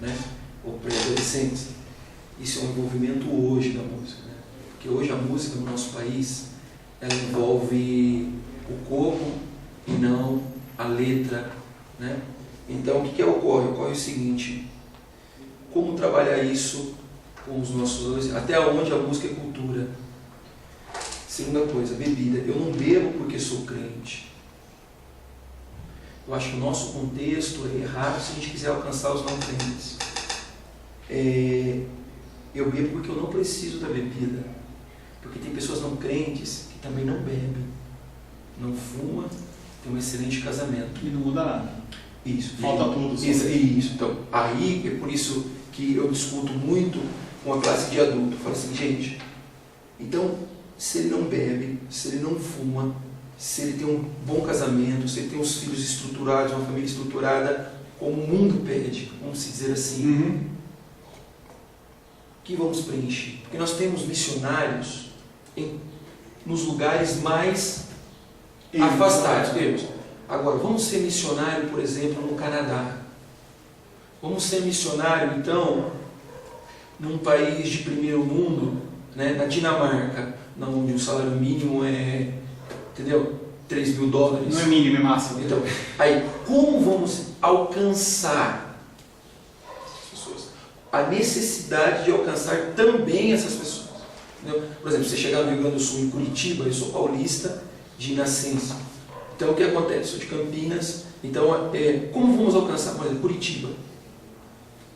né, ou pré-adolescentes. Isso é um envolvimento hoje da música, né? Porque hoje a música no nosso país, ela envolve o corpo e não a letra, né? Então o que ocorre? Ocorre o seguinte: como trabalhar isso com os nossos adolescentes? Até onde a música é cultura? Segunda coisa, bebida. Eu não bebo porque sou crente. Eu acho que o nosso contexto é errado se a gente quiser alcançar os não crentes. Eu bebo porque eu não preciso da bebida. Porque tem pessoas não crentes que também não bebem, não fumam, tem um excelente casamento. E não muda nada. Isso. Falta tudo. Isso. Então, aí é por isso que eu discuto muito com a classe de adulto. Eu falo assim, gente, então, se ele não bebe, se ele não fuma, se ele tem um bom casamento, se ele tem os filhos estruturados, uma família estruturada, como o mundo pede, vamos dizer assim, que vamos preencher? Porque nós temos missionários nos lugares mais afastados. Agora, vamos ser missionário, por exemplo, no Canadá. Vamos ser missionário, então, num país de primeiro mundo, né, na Dinamarca, onde o salário mínimo é, entendeu? $3.000. Não é mínimo, é máximo. Então, aí, como vamos alcançar as pessoas? A necessidade de alcançar também essas pessoas. Entendeu? Por exemplo, você chegar no Rio Grande do Sul, em Curitiba, eu sou paulista de nascença. Então, o que acontece? Eu sou de Campinas. Então, como vamos alcançar, por exemplo, Curitiba?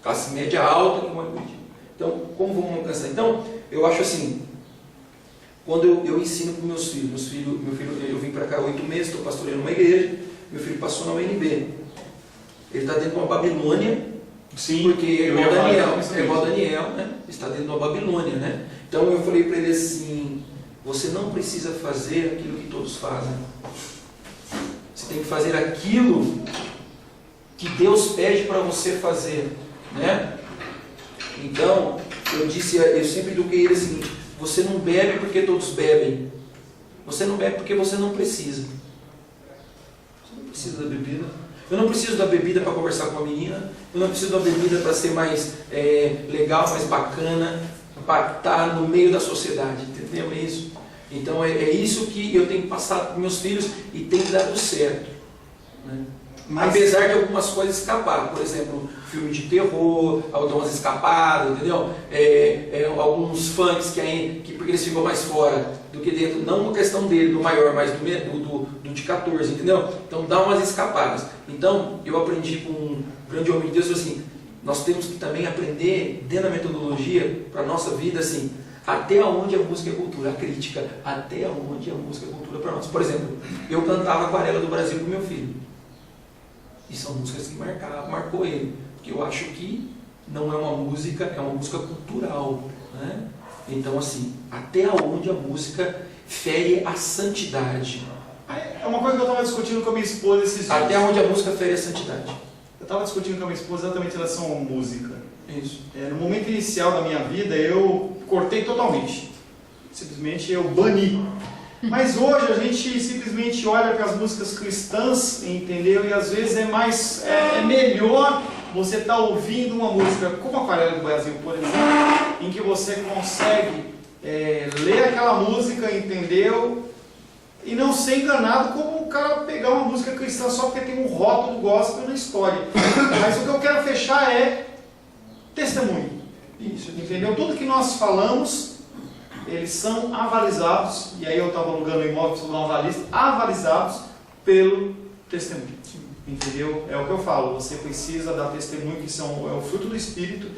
Classe média alta que mora em Curitiba. Então, como vamos alcançar? Então, eu acho assim, quando eu ensino para os meus filhos, meu filho, eu vim para cá há 8 meses, estou pastoreando uma igreja, meu filho passou na UNB. Ele está dentro de uma Babilônia, sim, porque é igual Daniel, né? Está dentro de uma Babilônia, né? Então eu falei para ele assim, você não precisa fazer aquilo que todos fazem. Você tem que fazer aquilo que Deus pede para você fazer, né? Então, eu sempre eduquei ele assim, você não bebe porque todos bebem. Você não bebe porque você não precisa. Você não precisa da bebida. Eu não preciso da bebida para conversar com a menina. Eu não preciso da bebida para ser mais legal, mais bacana, para estar no meio da sociedade. Entendeu isso? Então é isso que eu tenho passado para meus filhos e tem dado certo, né? Mas, apesar de algumas coisas escapar, por exemplo, filme de terror, algumas escapadas, entendeu? Alguns funks porque eles ficam mais fora do que dentro, não uma questão dele, do maior, mas do de 14, entendeu? Então dá umas escapadas. Então eu aprendi com um grande homem de Deus assim, nós temos que também aprender dentro da metodologia para a nossa vida assim, até onde a música é cultura, a crítica, até onde a música é cultura para nós. Por exemplo, eu cantava Aquarela do Brasil para o meu filho. E são músicas que marcou ele. Porque eu acho que não é uma música, é uma música cultural, né? Então, assim, até onde a música fere a santidade. É uma coisa que eu estava discutindo com a minha esposa esses dias. Até onde a música fere a santidade. Eu estava discutindo com a minha esposa exatamente em relação à música. Isso. No momento inicial da minha vida, eu cortei totalmente. Simplesmente eu bani. Mas hoje a gente simplesmente olha para as músicas cristãs, entendeu? E às vezes é melhor você estar ouvindo uma música como Aquarela do Brasil, por exemplo, em que você consegue ler aquela música, entendeu? E não ser enganado como o cara pegar uma música cristã só porque tem um rótulo gospel na história. Mas o que eu quero fechar é testemunho. Isso, entendeu? Tudo que nós falamos, eles são avalizados, e aí eu estava alugando um imóvel, sou um avalista, avalizados pelo testemunho. Entendeu? É o que eu falo, você precisa dar testemunho, que é o fruto do Espírito,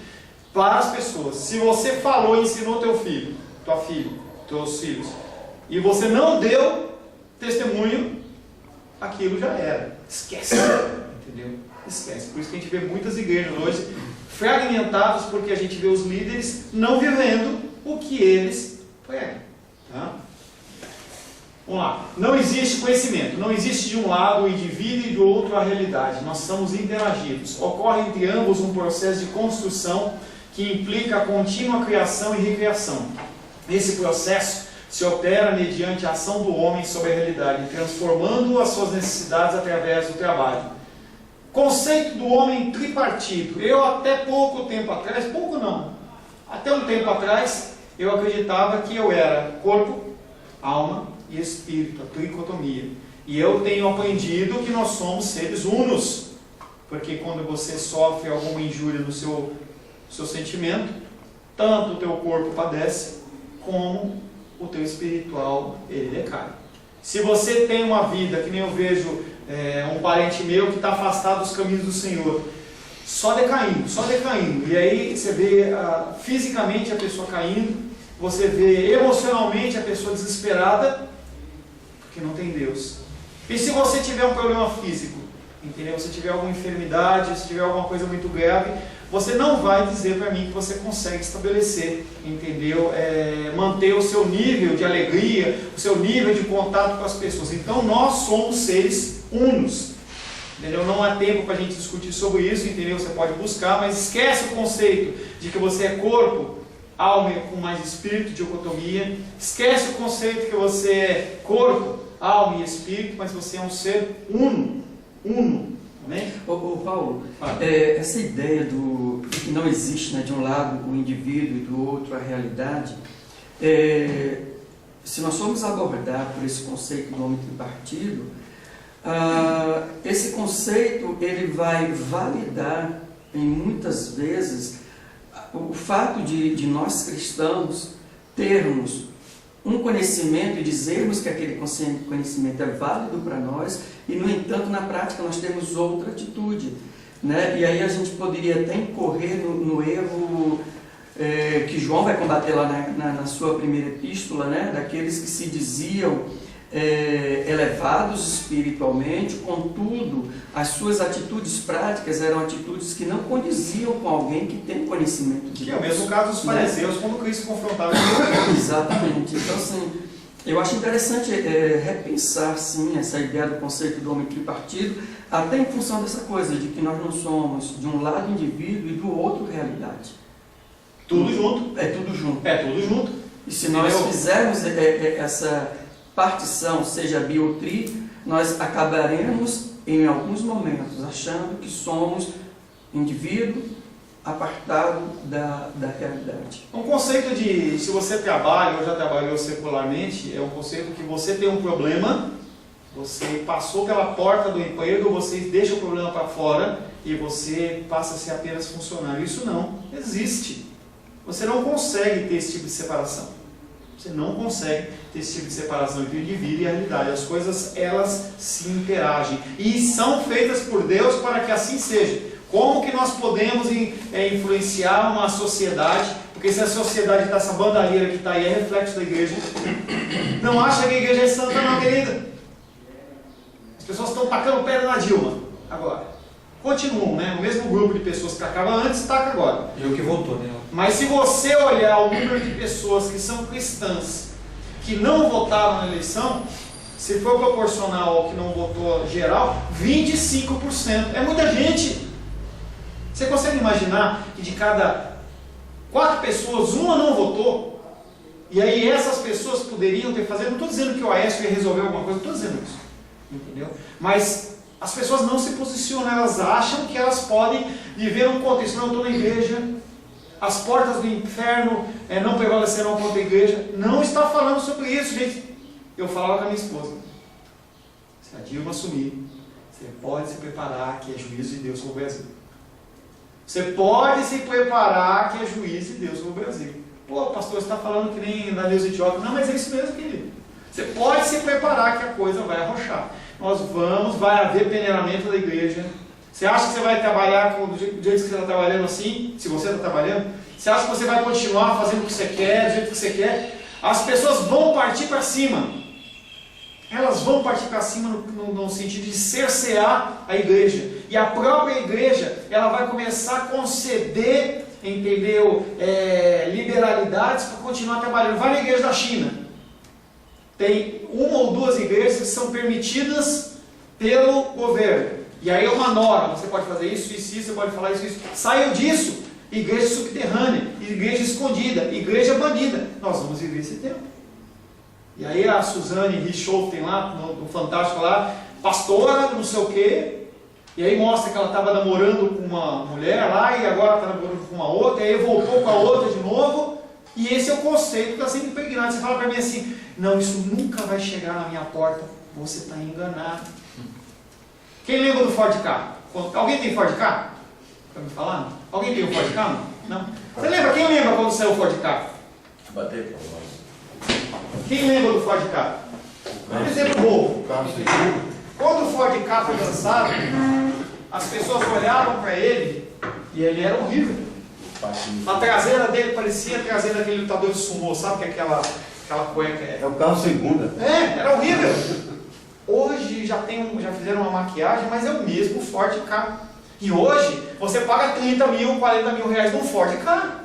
para as pessoas. Se você falou e ensinou teu filho, tua filha, teus filhos, e você não deu testemunho, aquilo já era. Esquece. Entendeu? Esquece. Por isso que a gente vê muitas igrejas hoje fragmentadas, porque a gente vê os líderes não vivendo o que eles pregam. Tá? Vamos lá. Não existe conhecimento. Não existe de um lado o indivíduo e do outro a realidade. Nós estamos interagidos. Ocorre entre ambos um processo de construção que implica a contínua criação e recriação. Esse processo se opera mediante a ação do homem sobre a realidade, transformando as suas necessidades através do trabalho. Conceito do homem tripartito. Eu até pouco tempo atrás, pouco não, até um tempo atrás, eu acreditava que eu era corpo, alma e espírito, a tricotomia. E eu tenho aprendido que nós somos seres unos, porque quando você sofre alguma injúria no seu sentimento, tanto o teu corpo padece, como o teu espiritual, ele decai. Se você tem uma vida, que nem eu vejo um parente meu que está afastado dos caminhos do Senhor, só decaindo, e aí você vê fisicamente a pessoa caindo, você vê emocionalmente a pessoa desesperada, porque não tem Deus. E se você tiver um problema físico, entendeu? Se tiver alguma enfermidade, se tiver alguma coisa muito grave, você não vai dizer para mim que você consegue estabelecer, entendeu? Manter o seu nível de alegria, o seu nível de contato com as pessoas. Então nós somos seres unos, entendeu? Não há tempo para a gente discutir sobre isso, entendeu? Você pode buscar, mas esquece o conceito de que você é corpo, alma com mais espírito, dicotomia. Esquece o conceito que você é corpo, alma e espírito, mas você é um ser uno. Amém? Ô Paulo, essa ideia de que não existe, né, de um lado o indivíduo e do outro a realidade, se nós formos abordar por esse conceito do homem tripartido, esse conceito ele vai validar em muitas vezes o fato de nós cristãos termos um conhecimento e dizermos que aquele conhecimento é válido para nós e, no entanto, na prática nós temos outra atitude, né? E aí a gente poderia até incorrer no erro que João vai combater lá na sua primeira epístola, né? Daqueles que se diziam elevados espiritualmente, contudo, as suas atitudes práticas eram atitudes que não condiziam com alguém que tem conhecimento de Deus. Que é o mesmo caso dos fariseus, né? Quando Cristo confrontava Exatamente. Então, assim, eu acho interessante repensar, sim, essa ideia do conceito do homem tripartido, até em função dessa coisa, de que nós não somos, de um lado, indivíduo e do outro, realidade. Tudo junto. É tudo junto. É tudo junto. E se nós fizermos essa partição, seja bi ou tri, nós acabaremos em alguns momentos achando que somos indivíduo apartado da realidade. Um conceito de, se você trabalha ou já trabalhou secularmente, é um conceito que você tem um problema, você passou pela porta do emprego, você deixa o problema para fora e você passa a ser apenas funcionário. Isso não existe. Você não consegue ter esse tipo de separação. Você não consegue ter esse tipo de separação entre o indivíduo e a realidade. As coisas, elas se interagem. E são feitas por Deus para que assim seja. Como que nós podemos influenciar uma sociedade? Porque se a sociedade está essa bandalheira que está aí, é reflexo da igreja. Não acha que a igreja é santa não, querida. As pessoas estão tacando pedra na Dilma agora. Continuam, né? O mesmo grupo de pessoas que tacava antes, taca agora. Eu que voltou, né? Mas se você olhar o número de pessoas que são cristãs, que não votaram na eleição, se for proporcional ao que não votou geral, 25%. É muita gente. Você consegue imaginar que de cada 4 pessoas, uma não votou? E aí essas pessoas poderiam ter feito... Não estou dizendo que o Aécio ia resolver alguma coisa, não estou dizendo isso. Entendeu? Mas as pessoas não se posicionam, elas acham que elas podem viver um contexto. Não, eu estou na igreja, as portas do inferno não prevalecerão contra a igreja. Não está falando sobre isso, gente. Eu falava com a minha esposa. Se a Dilma assumir, você pode se preparar que é juízo de Deus sobre o Brasil. Você pode se preparar que é juízo de Deus sobre o Brasil. Pô, pastor, você está falando que nem da Neuza Etiópia. Não, mas é isso mesmo, querido. Você pode se preparar que a coisa vai arrochar. Vai haver peneiramento da igreja. Você acha que você vai trabalhar do jeito que você está trabalhando assim? Se você está trabalhando? Você acha que você vai continuar fazendo o que você quer, do jeito que você quer? As pessoas vão partir para cima. Elas vão partir para cima no sentido de cercear a igreja. E a própria igreja, ela vai começar a conceder, entendeu? Liberalidades para continuar trabalhando. Vai na igreja da China. Tem 1 ou 2 igrejas que são permitidas pelo governo. E aí é uma norma, você pode fazer isso, você pode falar isso. Saiu disso, igreja subterrânea, igreja escondida, igreja banida. Nós vamos viver esse tempo. E aí a Suzane Richoff tem lá, no Fantástico lá, pastora, não sei o quê, E aí mostra que ela estava namorando com uma mulher lá e agora está namorando com uma outra, e aí voltou com a outra de novo. E esse é o conceito que está sendo impregnado. Você fala para mim assim, não, isso nunca vai chegar na minha porta. Você está enganado. Quem lembra do Ford Ka? Alguém tem Ford Ka? Para me falar? Alguém tem um Ford Ka? Não? Você lembra? Quem lembra quando saiu o Ford Ka? Bater. Quem lembra do Ford Ka? Um exemplo bobo. Quando o Ford Ka foi lançado, as pessoas olhavam para ele e ele era horrível. A traseira dele parecia a traseira daquele lutador de sumô, sabe que é aquela cueca? É o carro segunda. Era horrível. Hoje já fizeram uma maquiagem, mas é o mesmo Ford Ka. E hoje você paga 30 mil, 40 mil reais num Ford Ka.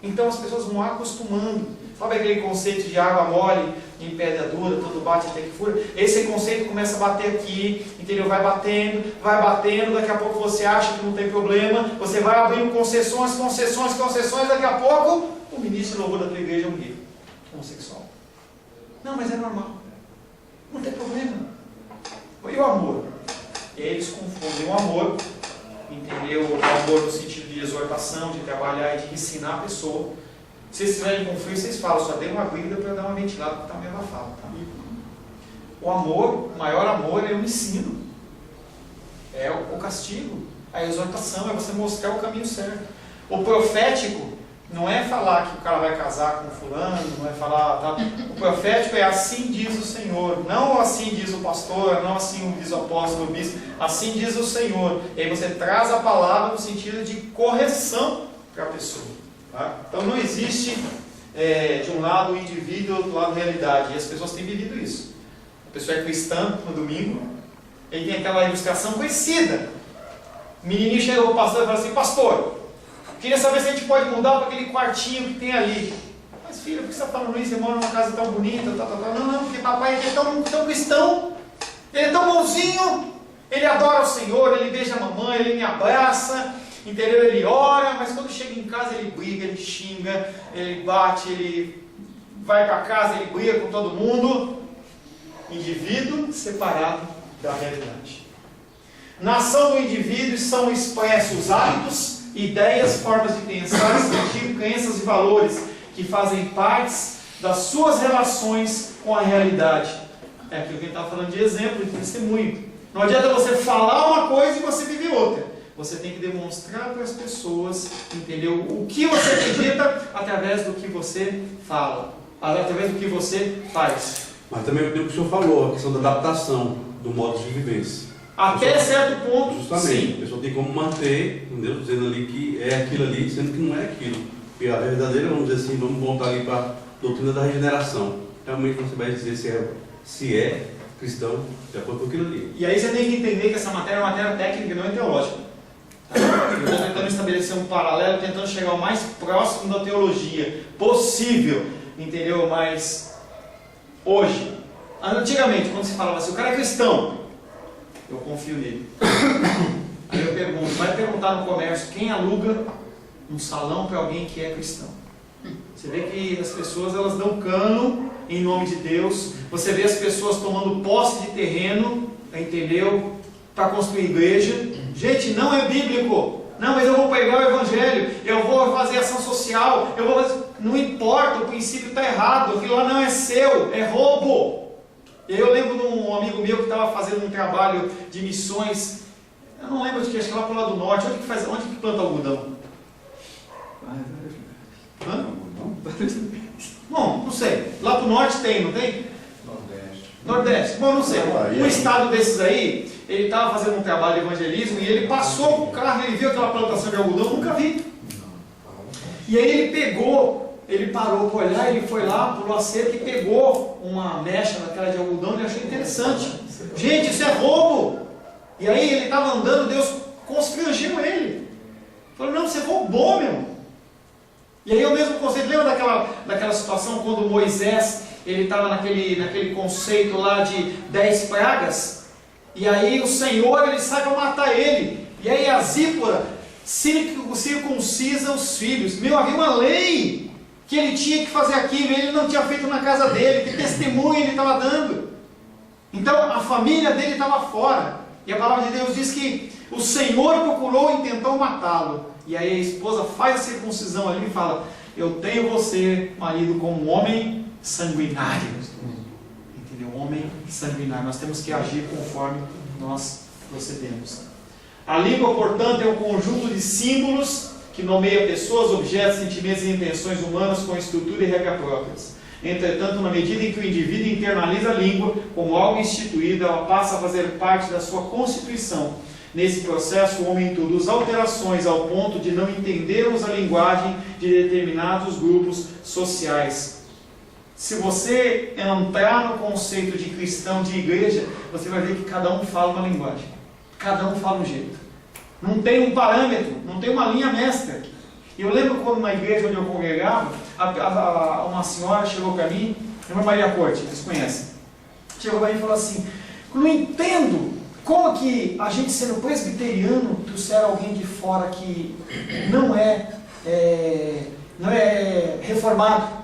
Então as pessoas vão acostumando. Sabe aquele conceito de água mole em pedra dura, tudo bate até que fura? Esse conceito começa a bater aqui, entendeu? Vai batendo, daqui a pouco você acha que não tem problema, você vai abrindo concessões, daqui a pouco o ministro de louvor da tua igreja é um gay, homossexual. Não, mas é normal. Não tem problema. E o amor? E aí eles confundem o amor, entendeu? O amor no sentido de exortação, de trabalhar e de ensinar a pessoa. Se vocês estiverem com frio, vocês falam, só dei uma briga para eu dar uma ventilada, porque está meio abafado. Tá? O amor, o maior amor é o ensino, é o castigo, a exortação, é você mostrar o caminho certo. O profético não é falar que o cara vai casar com fulano, não é falar, tá? O profético é assim diz o Senhor, não assim diz o pastor, não assim diz o apóstolo, o bispo, assim diz o Senhor. E aí você traz a palavra no sentido de correção para a pessoa. Tá? Então não existe de um lado o indivíduo, do lado a realidade, e as pessoas têm vivido isso. A pessoa é cristã no domingo, ele tem aquela ilustração conhecida. O menininho chega ao pastor e fala assim, pastor, queria saber se a gente pode mudar para aquele quartinho que tem ali. Mas filho, por que você está falando isso? Você mora numa casa tão bonita, Não, porque papai é tão cristão, ele é tão bonzinho, ele adora o Senhor, ele beija a mamãe, ele me abraça, entendeu? Ele ora, mas quando chega em casa ele briga, ele xinga, ele bate, ele vai para casa, ele briga com todo mundo. Indivíduo separado da realidade. Na ação do indivíduo são expressos hábitos, ideias, formas de pensar, sentir, crenças e valores que fazem parte das suas relações com a realidade. É aquilo que a gente estava falando de exemplo, de testemunho. Não adianta você falar uma coisa e você viver outra. Você tem que demonstrar para as pessoas, entendeu? O que você acredita através do que você fala, através do que você faz. Mas também o que o senhor falou, a questão da adaptação do modo de vivência. Até certo ponto, justamente, sim. A pessoa tem como manter, entendeu? Dizendo ali que é aquilo ali, sendo que não é aquilo. Porque a verdadeira, vamos dizer assim, vamos voltar ali para a doutrina da regeneração. Realmente você vai dizer se é cristão de acordo com aquilo ali. E aí você tem que entender que essa matéria é uma matéria técnica e não é teológica. Eu estou tentando estabelecer um paralelo, tentando chegar o mais próximo da teologia possível, entendeu? Mas hoje, antigamente, quando se falava assim, o cara é cristão, eu confio nele. Aí eu pergunto, vai perguntar no comércio quem aluga um salão para alguém que é cristão. Você vê que as pessoas elas dão cano em nome de Deus. Você vê as pessoas tomando posse de terreno, entendeu? Para construir igreja. Gente, não é bíblico. Não, mas eu vou pregar o evangelho, eu vou fazer ação social, eu vou fazer... Não importa, o princípio está errado, aquilo lá não é seu, é roubo. E aí eu lembro de um amigo meu que estava fazendo um trabalho de missões, eu não lembro de que, acho que lá para o lado do norte, onde que planta algodão? Hã? Bom, não sei, lá para o norte tem, não tem? Nordeste, bom, não sei. Um estado desses aí, ele estava fazendo um trabalho de evangelismo e ele passou com o carro, ele viu aquela plantação de algodão, nunca vi. E aí ele parou para olhar, ele foi lá, pulou a cerca e pegou uma mecha daquela de algodão e ele achou interessante. Gente, isso é roubo! E aí ele estava andando, Deus constrangeu ele. Falou, não, você roubou, meu. E aí o mesmo conceito, lembra daquela situação quando Moisés, ele estava naquele conceito lá de 10 pragas, e aí o Senhor, ele sai para matar ele, e aí a Zípora circuncisa os filhos. Meu, havia uma lei que ele tinha que fazer aquilo, ele não tinha feito na casa dele, que testemunho ele estava dando. Então a família dele estava fora. E a palavra de Deus diz que o Senhor procurou e tentou matá-lo. E aí a esposa faz a circuncisão ali e fala: eu tenho você, marido, como um homem sanguinário. Entendeu? Um homem sanguinário. Nós temos que agir conforme nós procedemos. A língua, portanto, é um conjunto de símbolos que nomeia pessoas, objetos, sentimentos e intenções humanas com estrutura e regra próprias. Entretanto, na medida em que o indivíduo internaliza a língua como algo instituído, ela passa a fazer parte da sua constituição. Nesse processo, o homem introduz alterações ao ponto de não entendermos a linguagem de determinados grupos sociais. Se você entrar no conceito de cristão, de igreja, você vai ver que cada um fala uma linguagem. Cada um fala um jeito. Não tem um parâmetro, não tem uma linha mestra. E eu lembro quando na igreja onde eu congregava, uma senhora chegou para mim, a irmã Maria Corte, vocês conhecem. Chegou para mim e falou assim: não entendo como que a gente sendo presbiteriano trouxeram alguém de fora que não é reformado.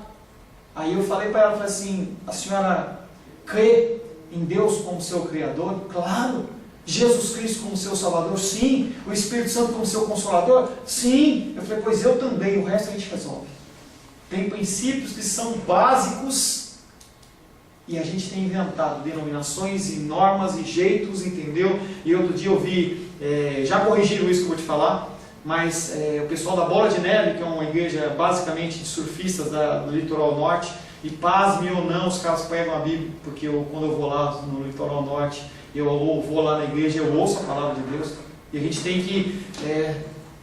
Aí eu falei para ela, falei assim: a senhora crê em Deus como seu Criador? Claro. Jesus Cristo como seu Salvador? Sim. O Espírito Santo como seu Consolador? Sim. Eu falei: pois eu também, o resto a gente resolve. Tem princípios que são básicos e a gente tem inventado denominações e normas e jeitos, entendeu? E outro dia eu vi, já corrigiram isso que eu vou te falar, mas o pessoal da Bola de Neve, que é uma igreja basicamente de surfistas do litoral norte, e pasme ou não, os caras pregam a Bíblia, porque quando eu vou lá no litoral norte, eu vou lá na igreja, eu ouço a palavra de Deus, e a gente tem que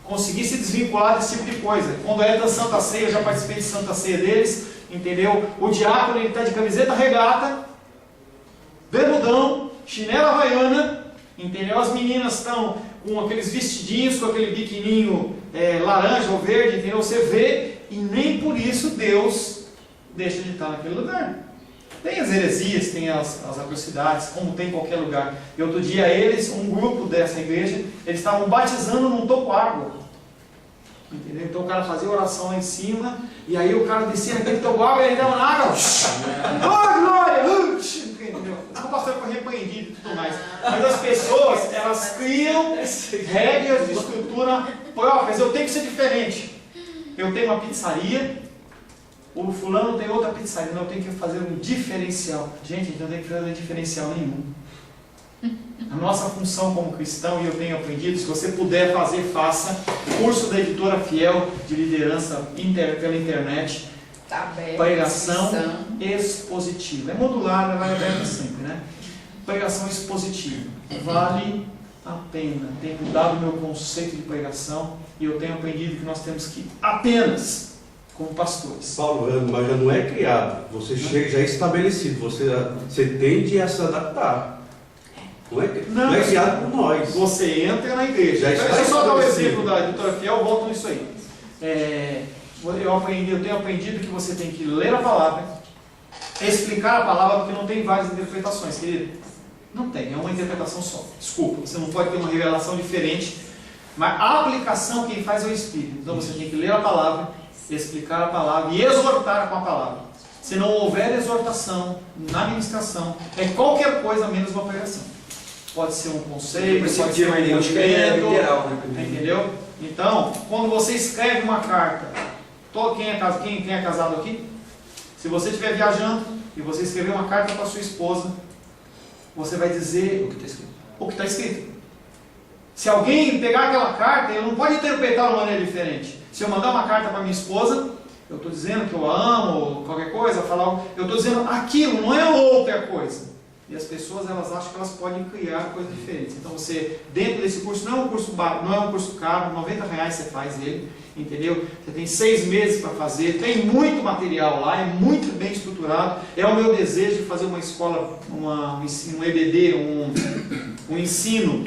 conseguir se desvincular desse tipo de coisa. Quando é da Santa Ceia, eu já participei de Santa Ceia deles, entendeu? O diácono, ele está de camiseta regata, bermudão, chinela havaiana, entendeu? As meninas estão com aqueles vestidinhos, com aquele biquininho laranja ou verde, entendeu? Você vê, e nem por isso Deus deixa de estar naquele lugar. Tem as heresias, tem as atrocidades, como tem em qualquer lugar. E outro dia um grupo dessa igreja, eles estavam batizando num toboágua. Entendeu? Então o cara fazia oração lá em cima, e aí o cara descia naquele toboágua e ele dava na água. Oh, glória! Entendeu? O pastor foi repreendido e tudo mais. Mas as pessoas, elas criam regras de estrutura próprias. Eu tenho que ser diferente. Eu tenho uma pizzaria, o fulano tem outra pizzaria, não, eu tenho que fazer um diferencial. Gente, não tem que fazer diferencial nenhum. A nossa função como cristão, e eu tenho aprendido, se você puder fazer, faça. Curso da Editora Fiel de liderança pela internet. Tá aberto, pregação expositiva. É modular, ela é aberta sempre, né? Pregação expositiva. Vale a pena. Tenho mudado o meu conceito de pregação e eu tenho aprendido que nós temos que apenas, como pastores. Paulo, mas já não é criado. Você chega já é estabelecido. Você tende a se adaptar. Não é criado por nós. Você entra na igreja. Deixa eu só dar o exemplo da Editora Fiel, volto nisso aí. Eu tenho aprendido que você tem que ler a palavra, explicar a palavra, porque não tem várias interpretações, querido. Não tem, é uma interpretação só. Desculpa, você não pode ter uma revelação diferente, mas a aplicação quem faz é o Espírito. Então você tem que ler a palavra, explicar a palavra e exortar com a palavra. Se não houver exortação na ministração, é qualquer coisa menos uma pregação. Pode ser um conceito, pode ser um entendimento, entendeu? Então, quando você escreve uma carta, quem é casado aqui? Se você estiver viajando e você escrever uma carta para sua esposa, você vai dizer o que está escrito. Se alguém pegar aquela carta, ele não pode interpretar de uma maneira diferente. Se eu mandar uma carta para minha esposa, eu estou dizendo que eu a amo, ou qualquer coisa, eu estou dizendo aquilo, não é outra coisa. E as pessoas, elas acham que elas podem criar coisas diferentes. Então você, dentro desse curso, não é um curso caro, R$90 você faz ele, entendeu? Você tem 6 meses para fazer, tem muito material lá, é muito bem estruturado. É o meu desejo de fazer uma escola, um EBD, um ensino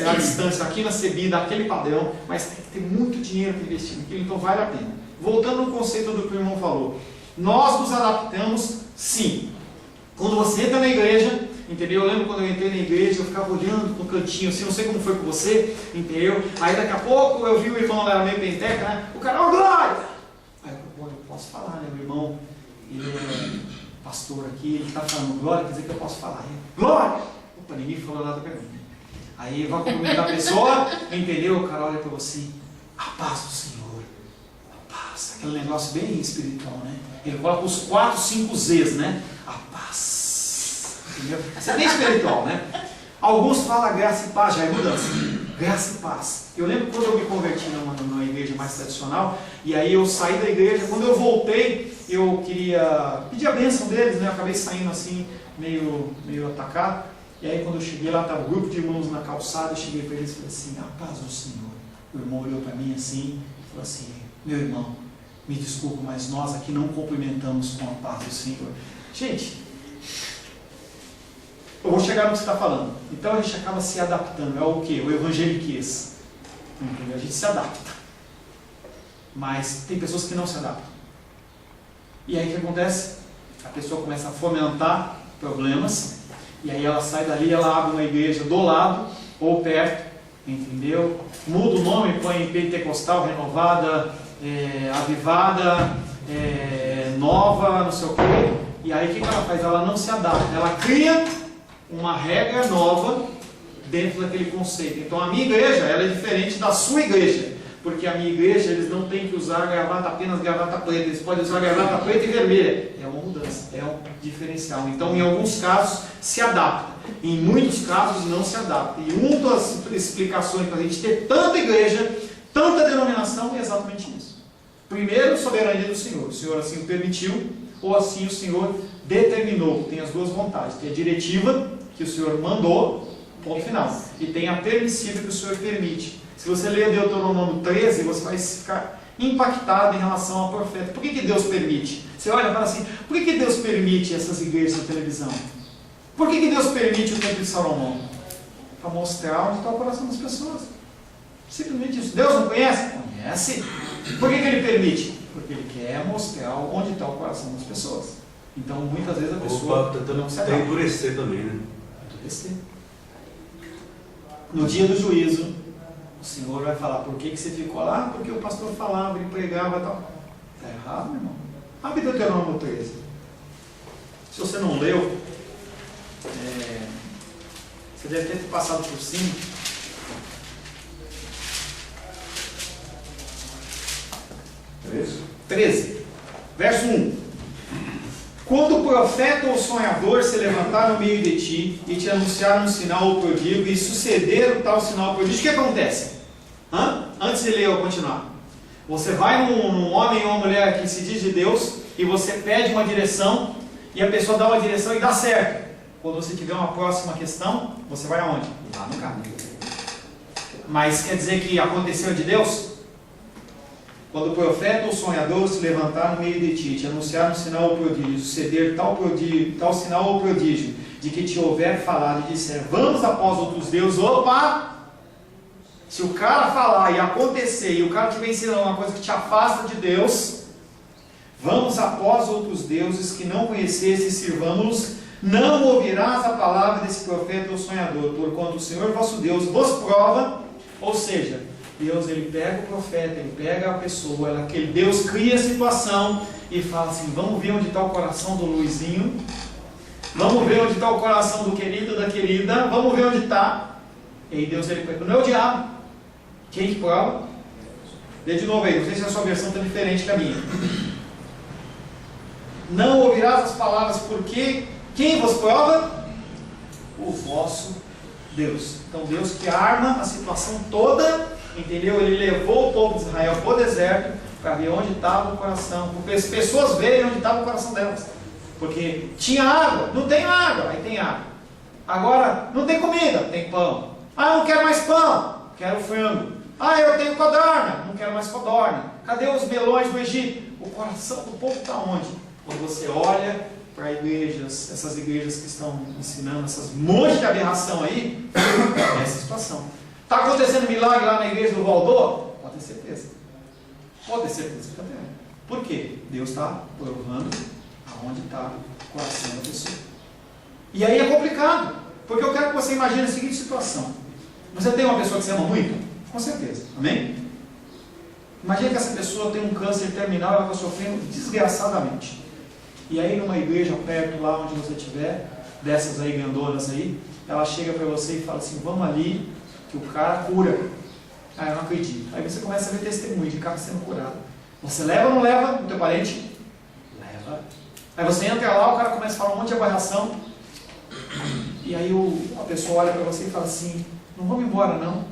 à distância, aqui na CEBI, daquele padrão, mas tem que ter muito dinheiro para investir naquilo, então vale a pena. Voltando no conceito do que o irmão falou, nós nos adaptamos, sim. Quando você entra na igreja, entendeu? Eu lembro quando eu entrei na igreja, eu ficava olhando no cantinho, assim, não sei como foi com você, entendeu? Aí daqui a pouco eu vi o irmão lá meio penteca, né? O cara, glória! Aí eu posso falar, né? O irmão, ele é pastor aqui, ele está falando glória, quer dizer que eu posso falar. Glória! Opa, ninguém falou nada para mim. Aí vai cumprimentar a pessoa, entendeu? O cara olha para você, a paz do Senhor, a paz, aquele negócio bem espiritual, né? Ele coloca os 4, 5 Z's, né? A paz, entendeu? Isso é bem espiritual, né? Alguns falam graça e paz, já é mudança. Graça e paz. Eu lembro quando eu me converti numa igreja mais tradicional, e aí eu saí da igreja, quando eu voltei, eu queria pedir a bênção deles, né? Eu acabei saindo assim, meio atacado. E aí quando eu cheguei lá, estava um grupo de irmãos na calçada, eu cheguei para eles e falei assim, a paz do Senhor. O irmão olhou para mim assim, e falou assim, meu irmão, me desculpa, mas nós aqui não cumprimentamos com a paz do Senhor. Gente, eu vou chegar no que você está falando. Então a gente acaba se adaptando. É o quê? O evangeliquez. Entendeu? A gente se adapta. Mas tem pessoas que não se adaptam. E aí o que acontece? A pessoa começa a fomentar problemas. E aí ela sai dali, ela abre uma igreja do lado ou perto. Entendeu? Muda o nome, põe pentecostal, renovada, avivada, nova, não sei o quê. E aí o que ela faz? Ela não se adapta. Ela cria uma regra nova dentro daquele conceito. Então a minha igreja, ela é diferente da sua igreja, porque a minha igreja, eles não têm que usar gravata, apenas gravata preta, eles podem usar gravata preta e vermelha. É uma mudança, é um diferencial. Então em alguns casos se adapta, em muitos casos não se adapta. E uma das explicações para a gente ter tanta igreja, tanta denominação, é exatamente isso. Primeiro, soberania do Senhor. O Senhor assim o permitiu, ou assim o Senhor determinou. Tem as duas vontades. Tem a diretiva, que o Senhor mandou, ponto final. E tem a permissiva, que o Senhor permite. Se você ler Deuteronômio 13, você vai ficar impactado em relação ao profeta. Por que Deus permite? Você olha e fala assim, por que Deus permite essas igrejas na televisão? Por que Deus permite o templo de Salomão? Para mostrar onde está o coração das pessoas. Simplesmente isso. Deus não conhece? Conhece. Por que Ele permite? Porque Ele quer mostrar onde está o coração das pessoas. Então, muitas vezes a pessoa não se adapta. Endurecer também, né? Endurecer. No dia do juízo, o Senhor vai falar, por que você ficou lá? Porque o pastor falava, ele pregava e tal. Está errado, meu irmão. Abre Deuteronômio 13. Se você não leu, você deve ter passado por cima. Isso. 13, verso 1. Quando o profeta ou sonhador se levantar no meio de ti e te anunciar um sinal ou prodígio e suceder o tal sinal ou prodígio, o que acontece? Antes de ler, eu continuar. Você vai num homem ou uma mulher que se diz de Deus e você pede uma direção e a pessoa dá uma direção e dá certo. Quando você tiver uma próxima questão, você vai aonde? Lá no caminho. Mas quer dizer que aconteceu de Deus? Quando o profeta ou sonhador se levantar no meio de ti, te anunciar um sinal ou prodígio, suceder tal sinal ou prodígio, de que te houver falado e disser, vamos após outros deuses, opa! Se o cara falar e acontecer, e o cara estiver ensinando uma coisa que te afasta de Deus, vamos após outros deuses que não conhecesse e sirvamos-los, não ouvirás a palavra desse profeta ou sonhador, porquanto o Senhor vosso Deus vos prova, ou seja, Deus, ele pega o profeta, ele pega a pessoa, aquele Deus cria a situação e fala assim, vamos ver onde está o coração do Luizinho, vamos ver onde está o coração do querido, da querida, vamos ver onde está. E aí Deus, ele pega, não é o diabo. Quem que prova? Lê de novo aí, não sei se a sua versão está diferente da minha. Não ouvirás as palavras, porque quem vos prova? O vosso Deus. Então Deus que arma a situação toda, entendeu? Ele levou o povo de Israel para o deserto para ver onde estava o coração, porque as pessoas veem onde estava o coração delas, porque tinha água, não tem água, aí tem água. Agora não tem comida, tem pão. Ah, eu não quero mais pão, quero frango. Ah, eu tenho codorna, não quero mais codorna. Cadê os melões do Egito? O coração do povo está onde? Quando você olha para igrejas, essas igrejas que estão ensinando essas montes de aberração aí, é essa situação. Está acontecendo milagre lá na igreja do Valdô? Pode ter certeza. Pode ter certeza que está tendo. Por quê? Deus está provando aonde está o coração da pessoa. E aí é complicado, porque eu quero que você imagine a seguinte situação. Você tem uma pessoa que você ama muito? Com certeza. Amém? Imagina que essa pessoa tem um câncer terminal e ela está sofrendo desgraçadamente. E aí numa igreja perto lá onde você estiver, dessas aí grandonas aí, ela chega para você e fala assim, vamos ali, que o cara cura. Ah, eu não acredito. Aí você começa a ver testemunho de cara sendo curado. Você leva ou não leva o teu parente? Leva. Aí você entra lá, o cara começa a falar um monte de aberração. E aí a pessoa olha para você e fala assim, não vamos embora não.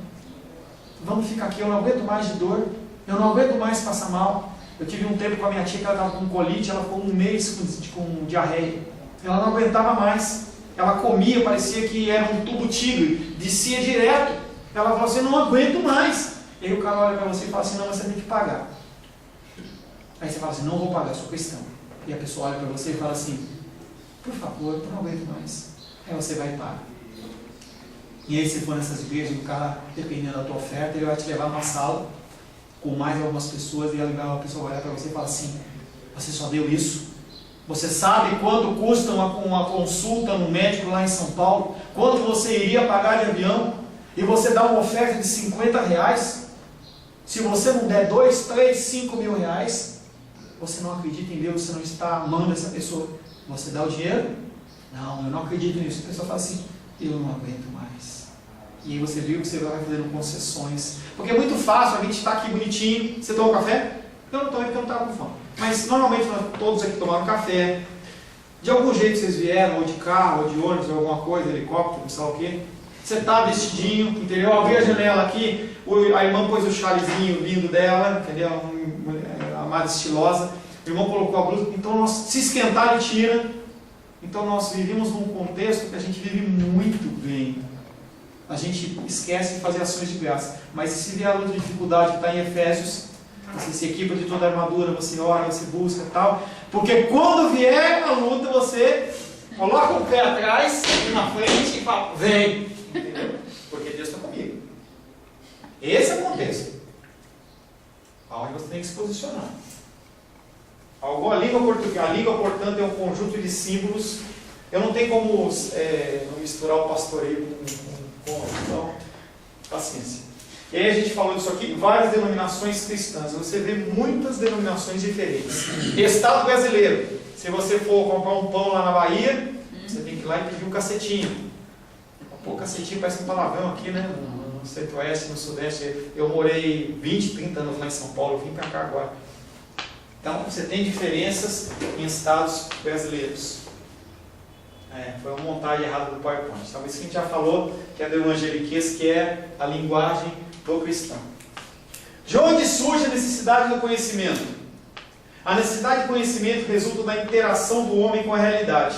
Vamos ficar aqui, eu não aguento mais de dor. Eu não aguento mais passar mal. Eu tive um tempo com a minha tia que ela estava com colite, ela ficou um mês com diarreia. Ela não aguentava mais. Ela comia, parecia que era um tubo tigre, descia direto. Ela falou assim, eu não aguento mais. E aí o cara olha para você e fala assim, não, você tem que pagar. Aí você fala assim, não vou pagar, sou cristão. E a pessoa olha para você e fala assim, por favor, eu não aguento mais. Aí você vai e paga. E aí se for nessas igrejas, o cara, dependendo da tua oferta, ele vai te levar numa sala com mais algumas pessoas e a pessoa vai olhar para você e fala assim, você só deu isso? Você sabe quanto custa uma consulta no médico lá em São Paulo? Quanto você iria pagar de avião? E você dá uma oferta de 50 reais? Se você não der 2, 3, 5 mil reais, você não acredita em Deus, você não está amando essa pessoa. Você dá o dinheiro? Não, eu não acredito nisso. A pessoa fala assim, eu não aguento mais. E aí você viu que você vai fazendo concessões. Porque é muito fácil, a gente está aqui bonitinho. Você tomou café? Eu não tomei porque eu não estava com fome. Mas normalmente nós todos aqui tomaram café. De algum jeito vocês vieram, ou de carro, ou de ônibus, ou alguma coisa, helicóptero, não sei o quê. Você está vestidinho, entendeu? Eu abri a janela aqui, a irmã pôs o chalezinho lindo dela, entendeu? A amada estilosa. O irmão colocou a blusa. Então nós se esquentar e tira. Então nós vivemos num contexto que a gente vive muito bem. A gente esquece de fazer ações de graça. Mas se vier a luta de dificuldade que está em Efésios, você se equipa de toda a armadura, você ora, você busca e tal. Porque quando vier a luta, você coloca o pé atrás e na frente e fala, vem. Entendeu? Porque Deus está comigo. Esse é o contexto. Aonde você tem que se posicionar. A língua, portanto, é um conjunto de símbolos. Eu não tenho como não misturar o pastoreio com então, paciência. E aí a gente falou disso aqui, várias denominações cristãs. Você vê muitas denominações diferentes. Estado brasileiro. Se você for comprar um pão lá na Bahia, você tem que ir lá e pedir um cacetinho. Pô, cacetinho parece um palavrão aqui, né? No centro-oeste, no sudeste. Eu morei 20, 30 anos lá em São Paulo, eu vim para cá agora. Então, você tem diferenças em estados brasileiros. Foi uma montagem errada do PowerPoint. Talvez que a gente já falou, que é do evangeliquez, que é a linguagem do cristão. De onde surge a necessidade do conhecimento? A necessidade de conhecimento resulta da interação do homem com a realidade,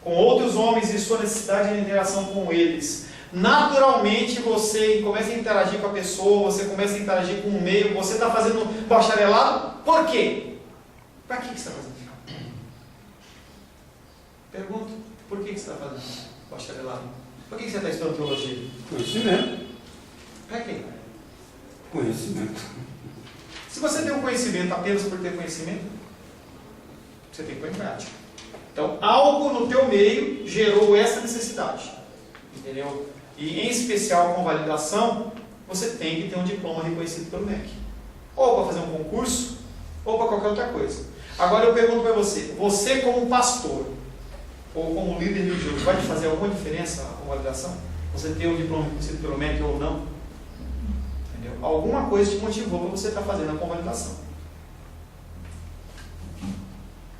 com outros homens e sua necessidade de interação com eles. Naturalmente você começa a interagir com a pessoa, você começa a interagir com o meio, você está fazendo bacharelado, por quê? Para que você está fazendo? Pergunto, por que você está fazendo bacharelado? Por que você está estudando teologia? Conhecimento. Para quê? Conhecimento. Se você tem um conhecimento apenas por ter conhecimento, você tem que pôr em prática. Então, algo no teu meio gerou essa necessidade. Entendeu? E, em especial, com validação, você tem que ter um diploma reconhecido pelo MEC. Ou para fazer um concurso, ou para qualquer outra coisa. Agora, eu pergunto para você como pastor, ou como líder religioso, vai te fazer alguma diferença a validação? Você ter um diploma reconhecido pelo MEC ou não? Entendeu? Alguma coisa te motivou para você estar fazendo a convalidação.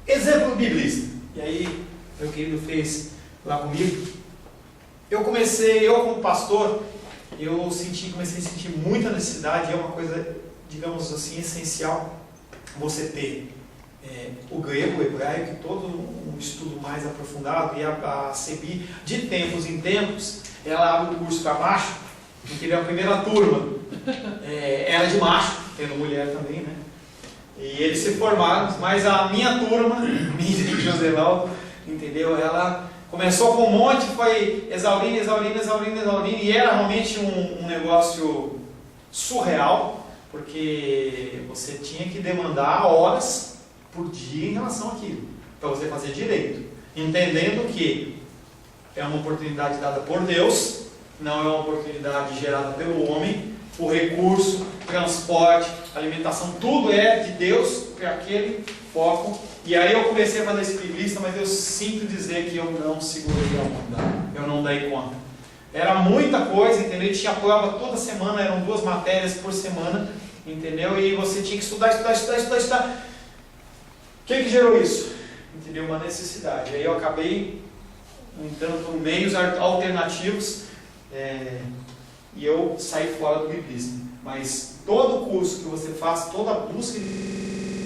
Exemplo biblista. E aí, meu querido fez lá comigo. Eu como pastor, comecei a sentir muita necessidade, é uma coisa, digamos assim, essencial, você ter o grego, o hebraico, todo um estudo mais aprofundado, e a CEBI, de tempos em tempos, ela abre o curso para macho, entendeu? A primeira turma era de macho, tendo mulher também, né? E eles se formaram, mas a minha turma, minha de Joselão, entendeu? Ela começou com um monte, foi exaurindo, e era realmente um negócio surreal, porque você tinha que demandar horas por dia em relação àquilo, para você fazer direito, entendendo que é uma oportunidade dada por Deus, não é uma oportunidade gerada pelo homem. O recurso, transporte, alimentação, tudo é de Deus para aquele foco. E aí eu comecei a fazer esse biblista, mas eu sinto dizer que eu não segurei a onda, eu não dei conta. Era muita coisa, entendeu? E tinha prova toda semana, eram 2 matérias por semana, entendeu? E você tinha que estudar. O que gerou isso? Entendeu? Uma necessidade. Aí eu acabei entrando por meios alternativos e eu saí fora do biblismo. Mas todo curso que você faz, toda busca de